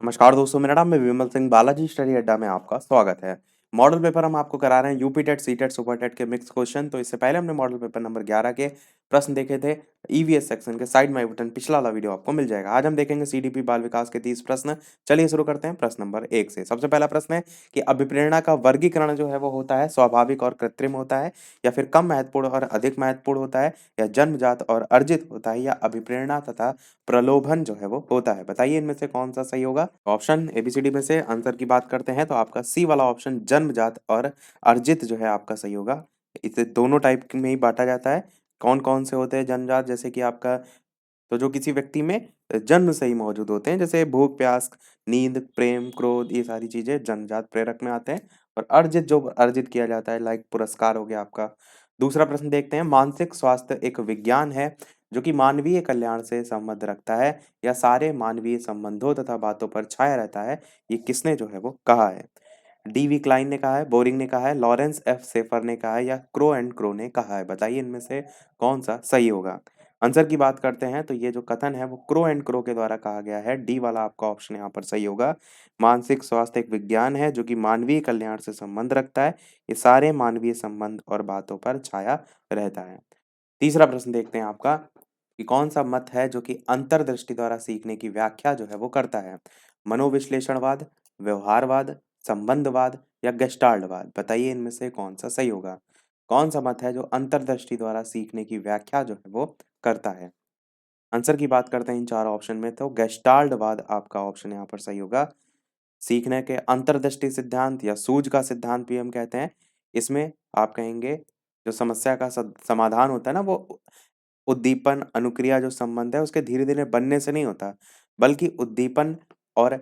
नमस्कार दोस्तों, मेरा नाम है विमल सिंह। बालाजी स्टडी अड्डा में आपका स्वागत है। मॉडल पेपर हम आपको करा रहे हैं UP TET, C TET, super TET के मिक्स क्वेश्चन। तो इससे पहले हमने मॉडल पेपर नंबर 11 के प्रश्न देखे थे। ईवीएस सेक्शन के साइड में आई बटन पिछला वाला वीडियो आपको मिल जाएगा। आज हम देखेंगे सीडीपी बाल विकास के 30 प्रश्न। चलिए शुरू करते हैं प्रश्न नंबर 1 से। सबसे पहला प्रश्न है कि अभिप्रेरणा का वर्गीकरण जो है वो होता है स्वाभाविक और कृत्रिम होता है, या फिर कम महत्वपूर्ण और अधिक महत्वपूर्ण होता है, या जन्मजात और अर्जित होता है, या अभिप्रेरणा तथा प्रलोभन जो है वो होता है। बताइए इनमें से कौन सा सही होगा। ऑप्शन एबीसीडी में से आंसर की बात करते हैं तो आपका सी वाला ऑप्शन जन्मजात और अर्जित जो है आपका सही होगा। इसे दोनों टाइप में ही बांटा जाता है। कौन कौन से होते हैं जन्मजात, जैसे कि आपका तो जो किसी व्यक्ति में जन्म से ही मौजूद होते हैं, जैसे भूख प्यास, नींद, प्रेम, क्रोध, ये सारी चीजें जन्मजात प्रेरक में आते हैं। और अर्जित जो अर्जित किया जाता है, लाइक पुरस्कार हो गया आपका। दूसरा प्रश्न देखते हैं, मानसिक स्वास्थ्य एक विज्ञान है जो कि मानवीय कल्याण से संबंध रखता है या सारे मानवीय संबंधों तथा बातों पर छाया रहता है। ये किसने जो है वो कहा है। डी वी क्लाइन ने कहा है, बोरिंग ने कहा है, लॉरेंस एफ सेफर ने कहा है, या क्रो एंड क्रो ने कहा है। बताइए इनमें से कौन सा सही होगा। आंसर की बात करते हैं तो ये जो कथन है वो क्रो एंड क्रो के द्वारा कहा गया है। डी वाला आपका ऑप्शन यहाँ पर सही होगा। मानसिक स्वास्थ्य एक विज्ञान है जो कि मानवीय कल्याण से संबंध रखता है। ये सारे मानवीय संबंध और बातों पर छाया रहता है। तीसरा प्रश्न देखते हैं आपका कि कौन सा मत है जो कि अंतर्दृष्टि द्वारा सीखने की व्याख्या जो है वो करता है। मनोविश्लेषणवाद, व्यवहारवाद, संबंधवाद, या गेस्टाल्टवाद। बताइए इनमें से कौन सा सही होगा। कौन सा मत है जो अंतर्दृष्टि द्वारा सीखने की व्याख्या जो है वो करता है। आंसर की बात करते हैं इन चार ऑप्शन में तो गेस्टाल्टवाद आपका ऑप्शन यहाँ पर सही होगा। सीखने के अंतर्दृष्टि सिद्धांत या सूझ का सिद्धांत भी हम कहते हैं। इसमें आप कहेंगे जो समस्या का समाधान होता है ना, वो उद्दीपन अनुक्रिया जो संबंध है उसके धीरे धीरे बनने से नहीं होता, बल्कि उद्दीपन और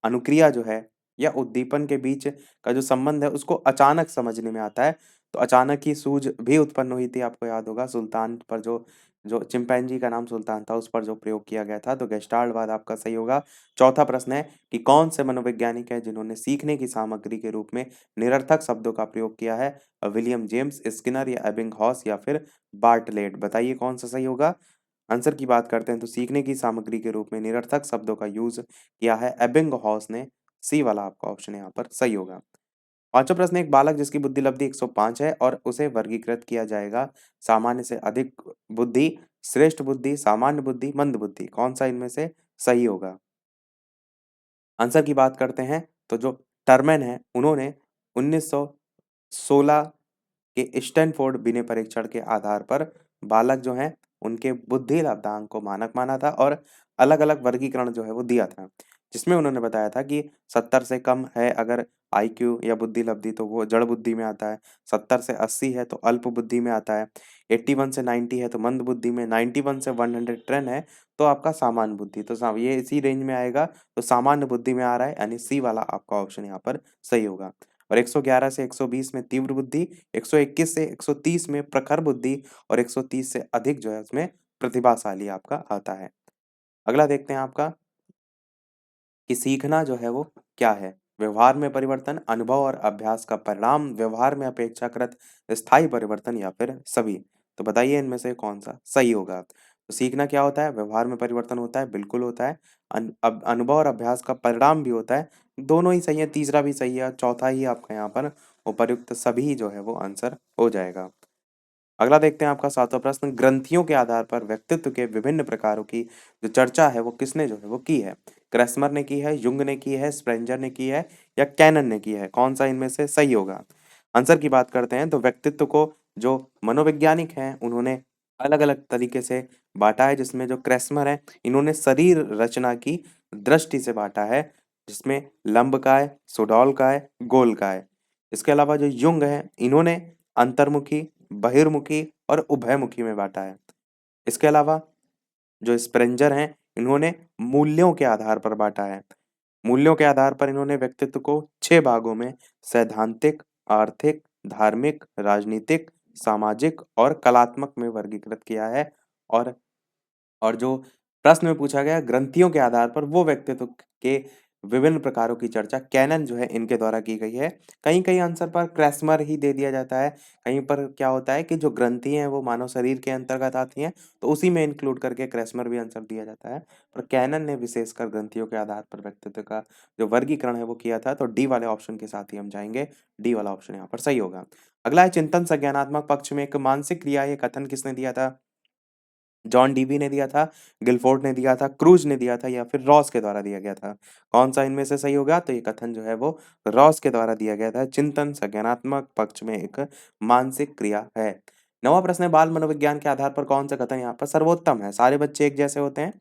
अनुक्रिया जो है या उद्दीपन के बीच का जो संबंध है उसको अचानक समझने में आता है। तो अचानक ही सूझ भी उत्पन्न हुई थी, आपको याद होगा सुल्तान पर जो जो चिंपैंजी का नाम सुल्तान था उस पर जो प्रयोग किया गया था। तो गेस्टाल्टवाद आपका सही होगा। चौथा प्रश्न है कि कौन से मनोवैज्ञानिक है जिन्होंने सीखने की सामग्री के रूप में निरर्थक शब्दों का प्रयोग किया है। विलियम जेम्स, स्किनर, या एबिंगहॉस, या फिर बार्टलेट। बताइए कौन सा सही होगा। आंसर की बात करते हैं तो सीखने की सामग्री के रूप में निरर्थक शब्दों का यूज किया है एबिंगहॉस ने। सी वाला आपका ऑप्शन यहाँ पर सही होगा। पांचवा प्रश्न, एक बालक जिसकी बुद्धि लब्धि 105 है और उसे वर्गीकृत किया जाएगा सामान्य से अधिक बुद्धि, श्रेष्ठ बुद्धि, सामान्य बुद्धि, मंद बुद्धि। कौन सा इनमें से सही होगा। आंसर की बात करते हैं तो जो टर्मैन है उन्होंने 1916 के स्टैनफोर्ड बिने परीक्षण के आधार पर बालक जो हैं उनके बुद्धि लब्धांक को मानक माना था और अलग अलग वर्गीकरण जो है वो दिया था, जिसमें उन्होंने बताया था कि 70 से कम है अगर आईक्यू या बुद्धि लब्धि तो वो जड़ बुद्धि में आता है। 70 से 80 है तो अल्प बुद्धि में आता है। 81 से 90 है तो मंद बुद्धि में। 91 से 110 है तो आपका सामान्य बुद्धि। तो ये इसी रेंज में आएगा, तो सामान्य बुद्धि में आ रहा है, यानी सी वाला आपका ऑप्शन यहाँ पर सही होगा। और 111 से 120 में तीव्र बुद्धि, 121 से 130 में प्रखर बुद्धि, और 130 से अधिक जो है उसमें प्रतिभाशाली आपका आता है। अगला देखते हैं आपका कि सीखना जो है वो क्या है। व्यवहार में परिवर्तन, अनुभव और अभ्यास का परिणाम, व्यवहार में अपेक्षाकृत स्थायी परिवर्तन, या फिर सभी। तो बताइए इनमें से कौन सा सही होगा। तो सीखना क्या होता है, व्यवहार में परिवर्तन होता है, बिल्कुल होता है। अनुभव और अभ्यास का परिणाम भी होता है, दोनों ही सही है। तीसरा भी सही है, चौथा ही आपका यहाँ पर उपर्युक्त सभी जो है वो आंसर हो जाएगा। अगला देखते हैं आपका सातवां प्रश्न, ग्रंथियों के आधार पर व्यक्तित्व के विभिन्न प्रकारों की जो चर्चा है वो किसने जो है वो की है। क्रैस्मर ने की है, युंग ने की है, स्प्रेंजर ने की है, या कैनन ने की है। कौन सा इनमें से सही होगा। आंसर की बात करते हैं तो व्यक्तित्व को जो मनोवैज्ञानिक हैं उन्होंने अलग अलग तरीके से बांटा है, जिसमें जो क्रैस्मर है इन्होंने शरीर रचना की दृष्टि से बांटा है, जिसमें लंबकाय, सुडौलकाय, गोलकाय। इसके अलावा जो युंग है इन्होंने अंतर्मुखी, बहिर्मुखी और उभयमुखी में बांटा है। इसके अलावा जो स्प्रेंजर हैं इन्होंने मूल्यों के आधार पर बांटा है। मूल्यों के आधार पर इन्होंने व्यक्तित्व को 6 भागों में सैद्धांतिक, आर्थिक, धार्मिक, राजनीतिक, सामाजिक और कलात्मक में वर्गीकृत किया है। और और जो प्रश्न में पूछा गया ग्रंथियों के आधार पर, वो व्यक्तित्व के विभिन्न प्रकारों की चर्चा कैनन जो है इनके द्वारा की गई है। कहीं-कहीं आंसर पर क्रेस्मर ही दे दिया जाता है, कहीं पर क्या होता है कि जो ग्रंथि हैं वो मानव शरीर के अंतर्गत आती हैं, तो उसी में इंक्लूड करके क्रेस्मर भी आंसर दिया जाता है। पर कैनन ने विशेषकर ग्रंथियों के आधार पर व्यक्तित्व का जो वर्गीकरण है वो किया था, तो डी वाले ऑप्शन के साथ ही हम जाएँगे, डी वाला ऑप्शन यहाँ पर सही होगा। अगला है चिंतन संज्ञानात्मक पक्ष में एक मानसिक क्रिया, ये कथन किसने दिया था? जॉन डीवी ने दिया था, गिलफोर्ड ने दिया था, क्रूज ने दिया था या फिर रॉस के द्वारा दिया गया था। कौन-सा इनमें से सही होगा? तो ये कथन जो है वो रॉस के द्वारा दिया गया था। चिंतन संज्ञानात्मक पक्ष में एक मानसिक क्रिया है। 9वां प्रश्न है बाल मनोविज्ञान के आधार पर कौन-सा कथन यहाँ पर सर्वोत्तम है? सारे बच्चे एक जैसे होते हैं,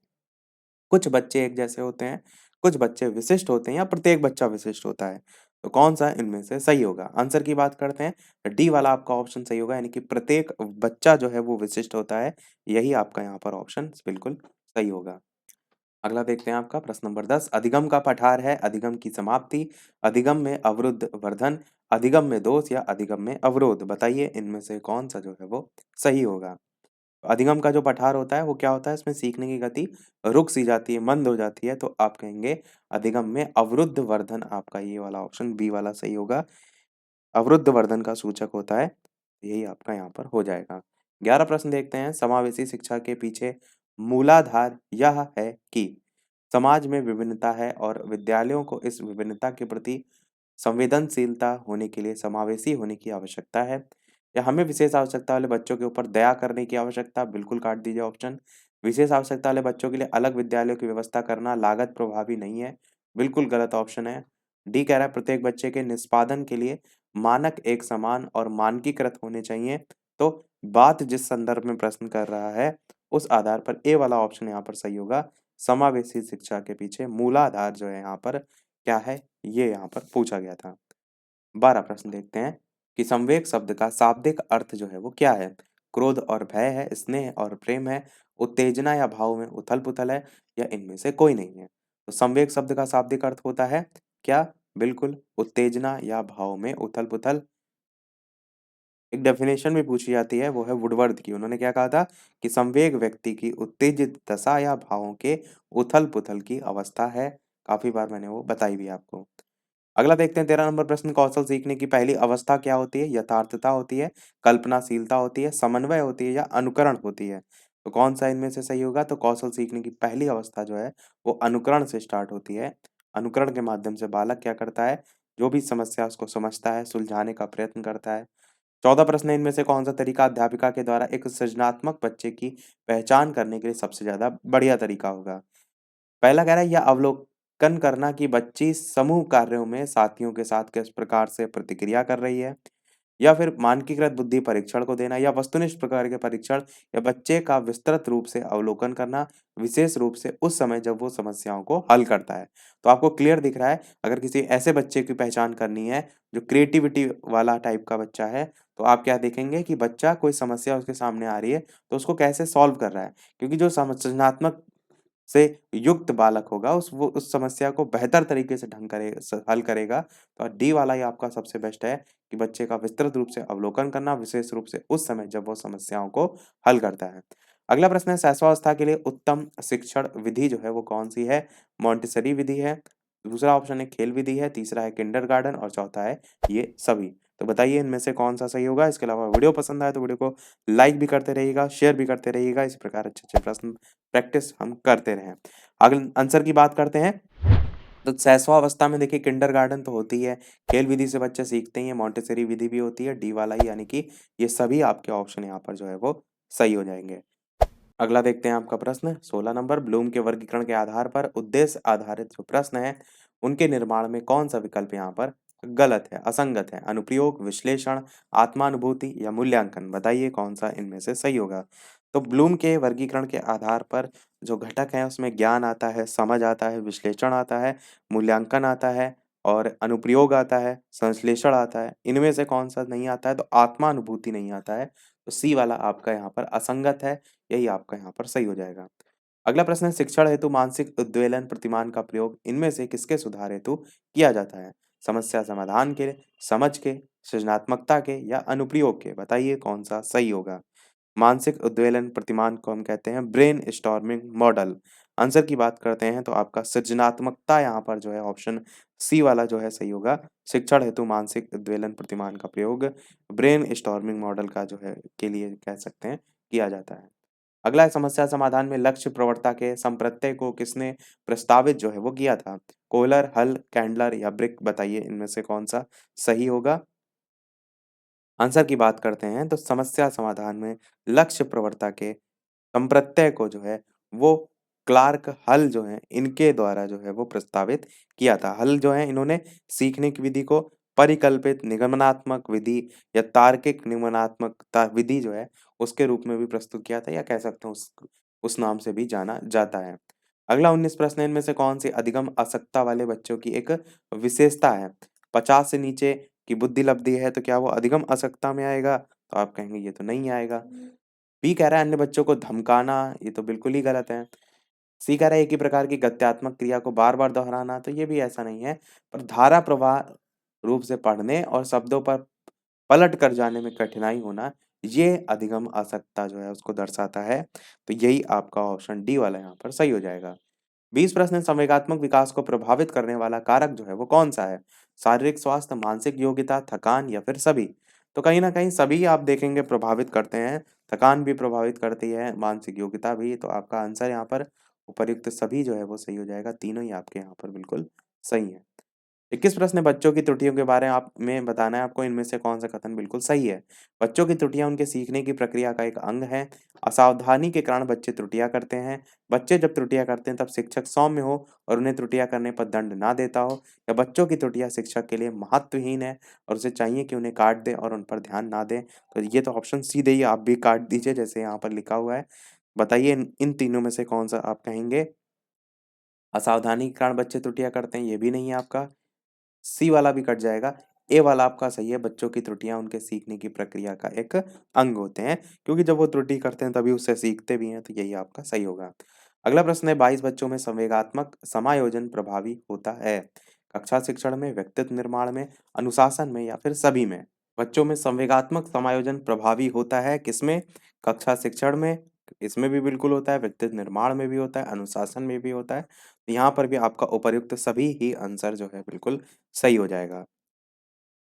कुछ बच्चे एक जैसे होते हैं, कुछ बच्चे विशिष्ट होते हैं या प्रत्येक बच्चा विशिष्ट होता है। तो कौन-सा इनमें से सही होगा? आंसर की बात करते हैं, तो डी वाला आपका ऑप्शन सही होगा, यानी कि प्रत्येक बच्चा जो है वो विशिष्ट होता है। यही आपका यहाँ पर ऑप्शन बिल्कुल सही होगा। अगला देखते हैं आपका प्रश्न नंबर 10 अधिगम का पठार है, अधिगम की समाप्ति, अधिगम में अवरुद्ध वर्धन, अधिगम में दोष या अधिगम में अवरोध। बताइए इनमें से कौन-सा जो है वो सही होगा? अधिगम का जो पठार होता है वो क्या होता है, इसमें सीखने की गति रुक सी जाती है, मंद हो जाती है, तो आप कहेंगे अधिगम में अवरुद्ध वर्धन, आपका ये वाला ऑप्शन बी वाला सही होगा। अवरुद्ध वर्धन का सूचक होता है, यही आपका यहाँ पर हो जाएगा। 11 प्रश्न देखते हैं, समावेशी शिक्षा के पीछे मूलाधार यह है कि समाज में विभिन्नता है और विद्यालयों को इस विभिन्नता के प्रति संवेदनशीलता होने के लिए समावेशी होने की आवश्यकता है, या हमें विशेष आवश्यकता वाले बच्चों के ऊपर दया करने की आवश्यकता, बिल्कुल काट दीजिए ऑप्शन। विशेष आवश्यकता वाले बच्चों के लिए अलग विद्यालयों की व्यवस्था करना लागत प्रभावी नहीं है, बिल्कुल गलत ऑप्शन है। डी कह रहा है प्रत्येक बच्चे के निष्पादन के लिए मानक एक समान और मानकीकृत होने चाहिए। तो बात जिस संदर्भ में प्रश्न कर रहा है, उस आधार पर ए वाला ऑप्शन यहाँ पर सही होगा। समावेशी शिक्षा के पीछे मूलाधार जो है यहाँ पर क्या है, ये यहाँ पर पूछा गया था। 12 प्रश्न देखते हैं कि संवेग शब्द का शाब्दिक अर्थ जो है वो क्या है? क्रोध और भय है, स्नेह और प्रेम है, उत्तेजना या भाव में उथल-पुथल है, या इनमें से कोई नहीं है। तो संवेग शब्द का शाब्दिक अर्थ होता है क्या? बिल्कुल उत्तेजना या भाव में उथल-पुथल। एक डेफिनेशन भी पूछी जाती है, वो है वुडवर्ड की। उन्होंने क्या कहा था कि संवेग व्यक्ति की उत्तेजित दशा या भावों के उथल-पुथल की अवस्था है। काफ़ी बार मैंने वो बताई भी है आपको। अगला देखते हैं 13 नंबर प्रश्न, कौशल सीखने की पहली अवस्था क्या होती है? यथार्थता होती है, कल्पनाशीलता होती है, समन्वय होती है या अनुकरण होती है? तो कौन-सा इनमें से सही होगा? तो कौशल सीखने की पहली अवस्था जो है, वो अनुकरण से स्टार्ट होती है। अनुकरण के माध्यम से बालक क्या करता है? जो भी समस्या उसको समझता है, सुलझाने का प्रयत्न करता है। 14 प्रश्न है, इनमें से कौन-सा तरीका अध्यापिका के द्वारा एक सृजनात्मक बच्चे की पहचान करने के लिए सबसे ज़्यादा बढ़िया तरीका होगा? पहला कह रहा है यह अवलोकन करना कि बच्ची समूह कार्यों में साथियों के साथ किस प्रकार से प्रतिक्रिया कर रही है, या फिर मानकीकृत बुद्धि परीक्षण को देना, या वस्तुनिष्ठ प्रकार के परीक्षण, या बच्चे का विस्तृत रूप से अवलोकन करना, विशेष रूप से उस समय जब वो समस्याओं को हल करता है। तो आपको क्लियर दिख रहा है, अगर किसी ऐसे बच्चे की पहचान करनी है जो क्रिएटिविटी वाला टाइप का बच्चा है, तो आप क्या देखेंगे कि बच्चा कोई समस्या उसके सामने आ रही है, तो उसको कैसे सॉल्व कर रहा है। क्योंकि जो सृजनात्मक से युक्त बालक होगा वो उस समस्या को बेहतर तरीके से ढंग करे हल करेगा। तो डी वाला ही आपका सबसे बेस्ट है कि बच्चे का विस्तृत रूप से अवलोकन करना, विशेष रूप से उस समय जब वो समस्याओं को हल करता है। अगला प्रश्न है शैशवावस्था के लिए उत्तम शिक्षण विधि जो है वो कौन सी है? मॉन्टेसरी विधि है, दूसरा ऑप्शन है खेल विधि है, तीसरा है किंडरगार्टन और चौथा है ये सभी। तो बताइए इनमें से कौन सा सही होगा? इसके अलावा वीडियो पसंद आए तो वीडियो को लाइक भी करते रहिएगा, शेयर भी करते रहिएगा, इस प्रकार अच्छे-अच्छे प्रश्न प्रैक्टिस हम करते रहें। अगले आंसर की बात करते हैं, तो शैशवावस्था में देखिए किंडरगार्टन तो होती है, खेल विधि से बच्चे सीखते ही हैं, मॉन्टेसरी विधि भी होती है, डी वाला ही, यानी कि ये सभी आपके ऑप्शन यहाँ पर जो है वो सही हो जाएँगे। अगला देखते हैं आपका प्रश्न 16 नंबर, ब्लूम के वर्गीकरण के आधार पर उद्देश्य आधारित जो प्रश्न है, उनके निर्माण में कौन सा विकल्प यहाँ पर गलत है, असंगत है? अनुप्रयोग, विश्लेषण, आत्मानुभूति या मूल्यांकन? बताइए कौन सा इनमें से सही होगा? तो ब्लूम के वर्गीकरण के आधार पर जो घटक हैं उसमें ज्ञान आता है, समझ आता है, विश्लेषण आता है, मूल्यांकन आता है और अनुप्रयोग आता है, संश्लेषण आता है। इनमें से कौन सा नहीं आता है? तो आत्मानुभूति नहीं आता है। तो सी वाला आपका यहाँ पर असंगत है, यही आपका यहाँ पर सही हो जाएगा। अगला प्रश्न है शिक्षण हेतु मानसिक उद्वेलन प्रतिमान का प्रयोग इनमें से किसके सुधार हेतु किया जाता है? समस्या समाधान के, समझ के, सृजनात्मकता के या अनुप्रयोग के? बताइए कौन सा सही होगा? मानसिक उद्वेलन प्रतिमान को हम कहते हैं ब्रेन स्टॉर्मिंग मॉडल। आंसर की बात करते हैं तो आपका सृजनात्मकता यहाँ पर जो है ऑप्शन सी वाला जो है सही होगा। शिक्षण हेतु मानसिक उद्वेलन प्रतिमान का प्रयोग ब्रेन स्टॉर्मिंग मॉडल का जो है के लिए कह सकते हैं किया जाता है। अगला है समस्या समाधान में लक्ष्य प्रवणता के संप्रत्यय को किसने प्रस्तावित जो है वो किया था? कोहलर, हल, कैंडलर या ब्रिक बताइए इनमें से कौन-सा सही होगा? आंसर की बात करते हैं तो समस्या समाधान में लक्ष्य प्रवणता के संप्रत्यय को जो है वो क्लार्क हल जो है इनके द्वारा जो है वो प्रस्तावित किया था। हल जो है इन्होंने सीखने की विधि को परिकल्पित निगमनात्मक विधि या तार्किक निगमनात्मकता विधि जो है उसके रूप में भी प्रस्तुत किया था या कह सकते हैं उस नाम से भी जाना जाता है। अगला 19 प्रश्न है, इनमें से कौन सी अधिगम असक्ता वाले बच्चों की एक विशेषता है? 50 से नीचे की बुद्धि लब्धि है तो क्या वो अधिगम असक्ता में आएगा? तो आप कहेंगे ये तो नहीं आएगा। बी कह रहा है अन्य बच्चों को धमकाना, ये तो बिल्कुल ही गलत है। सी कह रहा है एक ही प्रकार की गत्यात्मक क्रिया को बार-बार दोहराना, तो ये भी ऐसा नहीं है। पर धारा प्रवाह रूप से पढ़ने और शब्दों पर पलट कर जाने में कठिनाई होना, ये अधिगम असक्ता जो है उसको दर्शाता है। तो यही आपका ऑप्शन डी वाला यहाँ पर सही हो जाएगा। 20 प्रश्न है, संवेगात्मक विकास को प्रभावित करने वाला कारक जो है वो कौन-सा है? शारीरिक स्वास्थ्य, मानसिक योग्यता, थकान या फिर सभी? तो कहीं न कहीं सभी आप देखेंगे प्रभावित करते हैं, थकान भी प्रभावित करती है, मानसिक योग्यता भी, तो आपका आंसर यहाँ पर उपर्युक्त सभी जो है वो सही हो जाएगा, तीनों ही आपके यहाँ पर बिल्कुल सही हैं। 21 प्रश्न है, बच्चों की त्रुटियों के बारे आप में बताना है आपको इनमें से कौन-सा कथन बिल्कुल सही है। बच्चों की त्रुटियाँ उनके सीखने की प्रक्रिया का एक अंग है। असावधानी के कारण बच्चे त्रुटियाँ करते हैं। बच्चे जब त्रुटियाँ करते हैं तब शिक्षक सौम्य हो और उन्हें त्रुटियाँ करने पर दंड ना देता हो, या बच्चों की त्रुटियाँ शिक्षक के लिए महत्वहीन है और उसे चाहिए कि उन्हें काट दे और उन पर ध्यान ना दें। तो ये तो ऑप्शन सीधे ही आप भी काट दीजिए जैसे यहाँ पर लिखा हुआ है। बताइए इन इन तीनों में से कौन-सा आप कहेंगे? असावधानी के कारण बच्चे त्रुटियाँ करते हैं, ये भी नहीं है आपका। सी वाला भी कट जाएगा। ए वाला आपका सही है, बच्चों की त्रुटियाँ उनके सीखने की प्रक्रिया का एक अंग होते हैं, क्योंकि जब वो त्रुटि करते हैं तभी उससे सीखते भी हैं, तो यही आपका सही होगा। अगला प्रश्न है 22 बच्चों में संवेगात्मक समायोजन प्रभावी होता है। कक्षा शिक्षण में, व्यक्तित्व निर्माण में, अनुशासन में या फिर सभी में? बच्चों में संवेगात्मक समायोजन प्रभावी होता है किसमें? कक्षा शिक्षण में, इसमें भी बिल्कुल होता है, व्यक्तित्व निर्माण में भी होता है, अनुशासन में भी होता है। तो यहाँ पर भी आपका उपर्युक्त सभी ही आंसर जो है बिल्कुल सही हो जाएगा।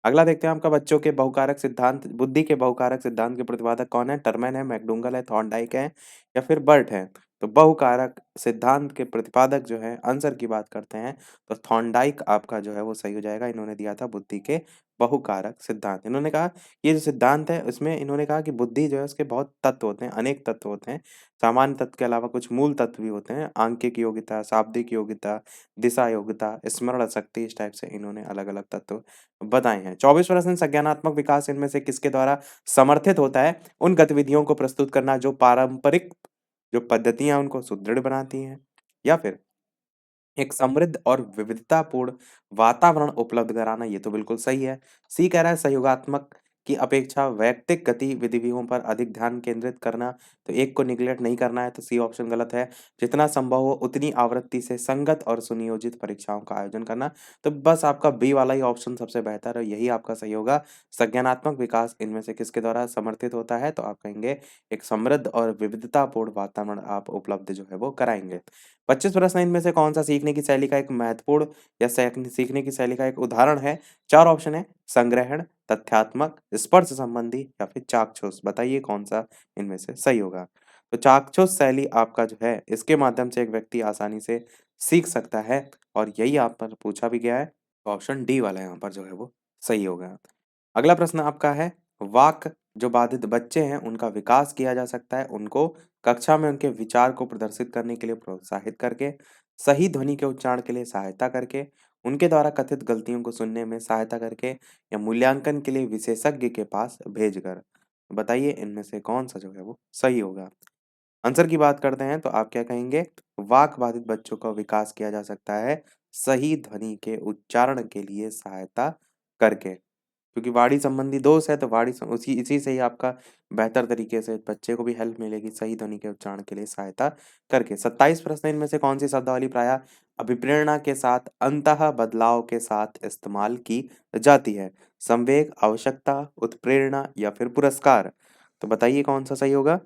अगला देखते हैं आपका बच्चों के बहुकारक सिद्धांत बुद्धि के बहुकारक सिद्धांत के प्रतिपादक कौन है? टर्मैन है, मैकडूगल है, थॉर्नडाइक है या फिर बर्ट है? तो बहुकारक सिद्धांत के प्रतिपादक जो है आंसर की बात करते हैं तो थॉर्नडाइक आपका जो है वो सही हो जाएगा। इन्होंने दिया था बुद्धि के बहुकारक सिद्धांत। इन्होंने कहा ये जो सिद्धांत है उसमें इन्होंने कहा कि बुद्धि जो है उसके बहुत तत्व होते हैं, अनेक तत्व होते हैं। सामान्य तत्व के अलावा कुछ मूल तत्व भी होते हैं। आंकिक योग्यता, शाब्दिक योग्यता, दिशा योग्यता, स्मरण शक्ति, इस टाइप से इन्होंने अलग-अलग तत्व बताए हैं। 24% संज्ञानात्मक विकास इनमें से किसके द्वारा समर्थित होता है? उन गतिविधियों को प्रस्तुत करना जो पारंपरिक जो पद्धतियाँ उनको सुदृढ़ बनाती हैं, या फिर एक समृद्ध और विविधतापूर्ण वातावरण उपलब्ध कराना, ये तो बिल्कुल सही है। सी कह रहा है सहयोगात्मक की अपेक्षा वैयक्तिक गतिविधियों पर अधिक ध्यान केंद्रित करना, तो एक को निग्लेक्ट नहीं करना है, तो सी ऑप्शन गलत है। जितना संभव हो उतनी आवृत्ति से संगत और सुनियोजित परीक्षाओं का आयोजन करना, तो बस आपका बी वाला ही ऑप्शन सबसे बेहतर है, यही आपका सही होगा। संज्ञानात्मक विकास इनमें से किसके द्वारा समर्थित होता है? तो आप कहेंगे एक समृद्ध और विविधतापूर्ण वातावरण आप उपलब्ध जो है वो कराएँगे। 25 प्रश्न इनमें से कौन-सा सीखने की शैली का एक महत्वपूर्ण या सीखने की शैली का एक उदाहरण है? 4 ऑप्शन है, संग्रहण, तथ्यात्मक, स्पर्श संबंधी या फिर चाक्षुष। बताइए कौन-सा इनमें से सही होगा? तो चाक्षुष शैली आपका जो है, इसके माध्यम से एक व्यक्ति आसानी से सीख सकता है और यही आप पर पूछा भी गया है। तो ऑप्शन डी वाला यहाँ पर जो है वो सही होगा। अगला प्रश्न आपका है, वाक जो बाधित बच्चे हैं उनका विकास किया जा सकता है उनको कक्षा में उनके विचार को प्रदर्शित करने के लिए प्रोत्साहित करके, सही ध्वनि के उच्चारण के लिए सहायता करके, उनके द्वारा कथित गलतियों को सुनने में सहायता करके या मूल्यांकन के लिए विशेषज्ञ के पास भेजकर। बताइए इनमें से कौन-सा जो है वो सही होगा? आंसर की बात करते हैं तो आप क्या कहेंगे? वाक बाधित बच्चों का विकास किया जा सकता है सही ध्वनि के उच्चारण के लिए सहायता करके। क्योंकि वाणी संबंधी दोष है तो वाणी स उसी इसी से ही आपका बेहतर तरीके से बच्चे को भी हेल्प मिलेगी सही ध्वनि के उच्चारण के लिए सहायता करके। 27 प्रश्न इनमें से कौन-सी शब्दावली प्रायः अभिप्रेरणा के साथ अंतः बदलाव के साथ इस्तेमाल की जाती है? संवेग, आवश्यकता, उत्प्रेरणा या फिर पुरस्कार? तो बताइए कौन-सा सही होगा?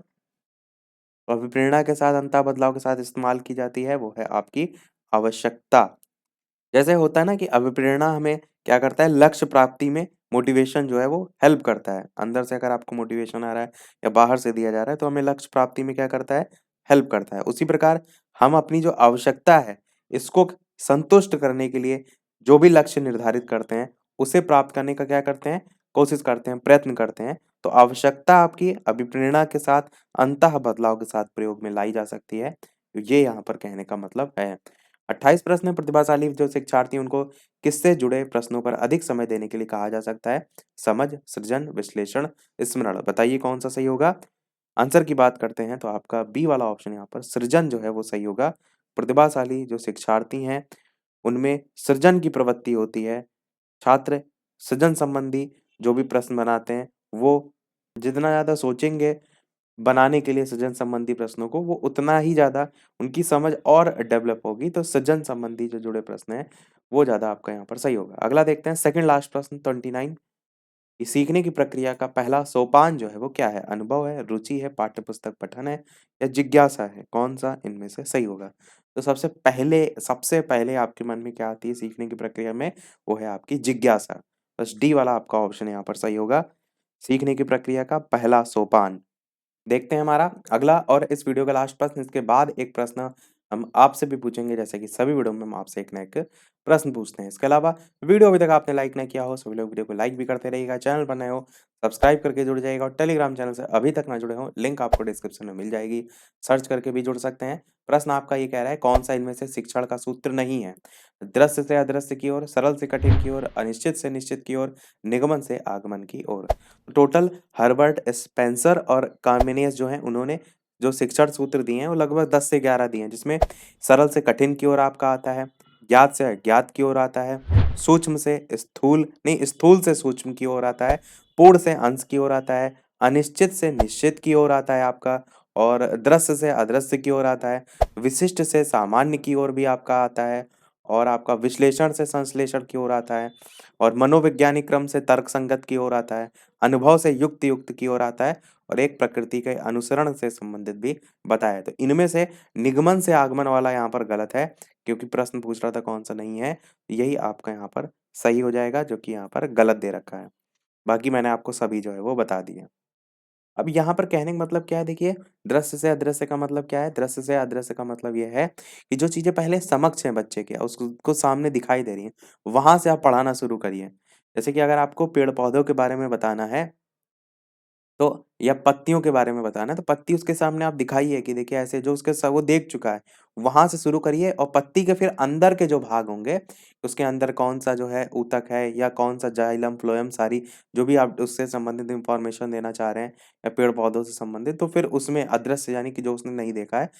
और अभिप्रेरणा के साथ अंतः बदलाव के साथ इस्तेमाल की जाती है वो है आपकी आवश्यकता। जैसे होता है ना कि अभिप्रेरणा हमें क्या करता है, लक्ष्य प्राप्ति में मोटिवेशन जो है वो हेल्प करता है। अंदर से अगर आपको मोटिवेशन आ रहा है या बाहर से दिया जा रहा है तो हमें लक्ष्य प्राप्ति में क्या करता है, हेल्प करता है। उसी प्रकार हम अपनी जो आवश्यकता है इसको संतुष्ट करने के लिए जो भी लक्ष्य निर्धारित करते हैं उसे प्राप्त करने का क्या करते हैं, कोशिश करते हैं, प्रयत्न करते हैं। तो आवश्यकता आपकी अभिप्रेरणा के साथ अंतः बदलाव के साथ प्रयोग में लाई जा सकती है। तो ये यहाँ पर कहने का मतलब है। 28 प्रश्न है, प्रतिभाशाली जो शिक्षार्थी उनको किससे जुड़े प्रश्नों पर अधिक समय देने के लिए कहा जा सकता है? समझ, सृजन, विश्लेषण, स्मरण। बताइए कौन सा सही होगा? आंसर की बात करते हैं तो आपका बी वाला ऑप्शन यहाँ पर सृजन जो है वो सही होगा। प्रतिभाशाली जो शिक्षार्थी हैं उनमें सृजन की प्रवृत्ति होती है। छात्र सृजन संबंधी जो भी प्रश्न बनाते हैं वो जितना ज़्यादा सोचेंगे बनाने के लिए सृजन संबंधी प्रश्नों को, वो उतना ही ज़्यादा उनकी समझ और डेवलप होगी। तो सृजन संबंधी जो जुड़े प्रश्न हैं, वो ज़्यादा आपका यहाँ पर सही होगा। अगला देखते हैं सेकंड लास्ट प्रश्न 29 कि सीखने की प्रक्रिया का पहला सोपान जो है वो क्या है? अनुभव है, रुचि है, पाठ्यपुस्तक पठन है या जिज्ञासा है? कौन-सा इनमें से सही होगा? तो सबसे पहले आपके मन में क्या आती है सीखने की प्रक्रिया में? वो है आपकी जिज्ञासा। बस डी वाला आपका ऑप्शन यहाँ पर सही होगा। सीखने की प्रक्रिया का पहला सोपान। देखते हैं हमारा अगला और इस वीडियो का लास्ट प्रश्न, इसके बाद एक प्रश्न हम आपसे भी पूछेंगे, जैसे कि सभी वीडियो में हम आपसे एक ना एक प्रश्न पूछते हैं। इसके अलावा वीडियो अभी तक आपने लाइक नहीं किया हो सभी लोग वीडियो को लाइक भी करते रहिएगा, चैनल पर नए हो सब्सक्राइब करके जुड़ जाइएगा और टेलीग्राम चैनल से अभी तक ना जुड़े हो लिंक आपको डिस्क्रिप्शन में मिल जाएगी, सर्च करके भी जुड़ सकते हैं। प्रश्न आपका ये कह रहा है कौन सा इनमें से शिक्षण का सूत्र नहीं है? दृश्य से अदृश्य की ओर, सरल से कठिन की ओर, अनिश्चित से निश्चित की ओर, निगमन से आगमन की ओर। टोटल हर्बर्ट स्पेंसर और कार्मेनियस जो हैं उन्होंने जो शिक्षण सूत्र दिए हैं वो लगभग 10 से 11 दिए हैं, जिसमें सरल से कठिन की ओर आपका आता है, ज्ञात से अज्ञात की ओर आता है, सूक्ष्म से स्थूल नहीं स्थूल से सूक्ष्म की ओर आता है, पूर्ण से अंश की ओर आता है, अनिश्चित से निश्चित की ओर आता है आपका, और दृश्य से अदृश्य की ओर आता है, विशिष्ट से सामान्य की ओर भी आपका आता है, और आपका विश्लेषण से संश्लेषण की ओर आता है, और मनोवैज्ञानिक क्रम से तर्कसंगत की ओर आता है, अनुभव से युक्त युक्त की ओर आता है, और एक प्रकृति के अनुसरण से संबंधित भी बताया है। तो इनमें से निगमन से आगमन वाला यहाँ पर गलत है, क्योंकि प्रश्न पूछ रहा था कौन सा नहीं है, यही आपका यहाँ पर सही हो जाएगा, जो कि यहाँ पर गलत दे रखा है। बाकी मैंने आपको सभी जो है वो बता दिए। अब यहाँ पर कहने का मतलब क्या है देखिए, दृश्य से अदृश्य का मतलब क्या है? दृश्य से अदृश्य का मतलब ये है कि जो चीज़ें पहले समक्ष हैं बच्चे के, उसको सामने दिखाई दे रही हैं, वहाँ से आप पढ़ाना शुरू करिए। जैसे कि अगर आपको पेड़-पौधों के बारे में बताना है तो या पत्तियों के बारे में बताना है, तो पत्ती उसके सामने आप दिखाइए कि देखिए ऐसे जो उसके स वो देख चुका है, वहाँ से शुरू करिए और पत्ती के फिर अंदर के जो भाग होंगे, उसके अंदर कौन-सा जो है ऊतक है या कौन-सा जाइलम, फ्लोएम सारी जो भी आप उससे संबंधित इन्फॉर्मेशन देना चाह रहे हैं या पेड़-पौधों से संबंधित, तो फिर उसमें अदृश्य यानी कि जो उसने नहीं देखा है,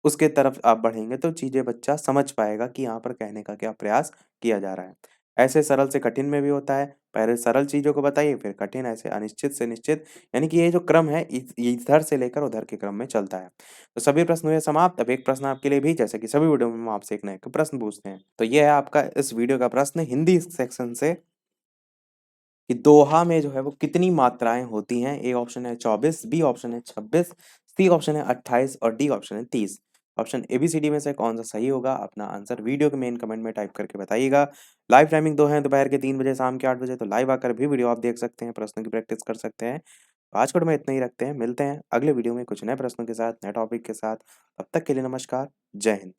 उसके तरफ आप बढ़ेंगे तो चीज़ें बच्चा समझ पाएगा कि यहाँ पर कहने का क्या प्रयास किया जा रहा है। ऐसे सरल से कठिन में भी होता है, पहले सरल चीज़ों को बताइए फिर कठिन, ऐसे अनिश्चित से निश्चित, यानी कि ये जो क्रम है इधर से लेकर उधर के क्रम में चलता है। तो सभी प्रश्न हुए समाप्त। अब एक प्रश्न आपके लिए भी, जैसे कि सभी वीडियो में हम आपसे एक ना एक प्रश्न पूछते हैं। तो ये है आपका इस वीडियो का प्रश्न हिंदी सेक्शन से कि दोहा में जो है वो कितनी मात्राएँ होती हैं? ए ऑप्शन है 24, बी ऑप्शन है 26, सी ऑप्शन है 28 और डी ऑप्शन है 30। ऑप्शन एबीसीडी में से कौन-सा सही होगा? अपना आंसर वीडियो के मेन कमेंट में टाइप करके बताइएगा। लाइव टाइमिंग 2 है, दोपहर के 3 बजे, शाम के 8 बजे, तो लाइव आकर भी वीडियो आप देख सकते हैं, प्रश्नों की प्रैक्टिस कर सकते हैं। तो आज के वीडियो में इतना ही रखते हैं, मिलते हैं अगले वीडियो में कुछ नए प्रश्नों के साथ, नए टॉपिक के साथ। तब तक के लिए नमस्कार, जय हिंद।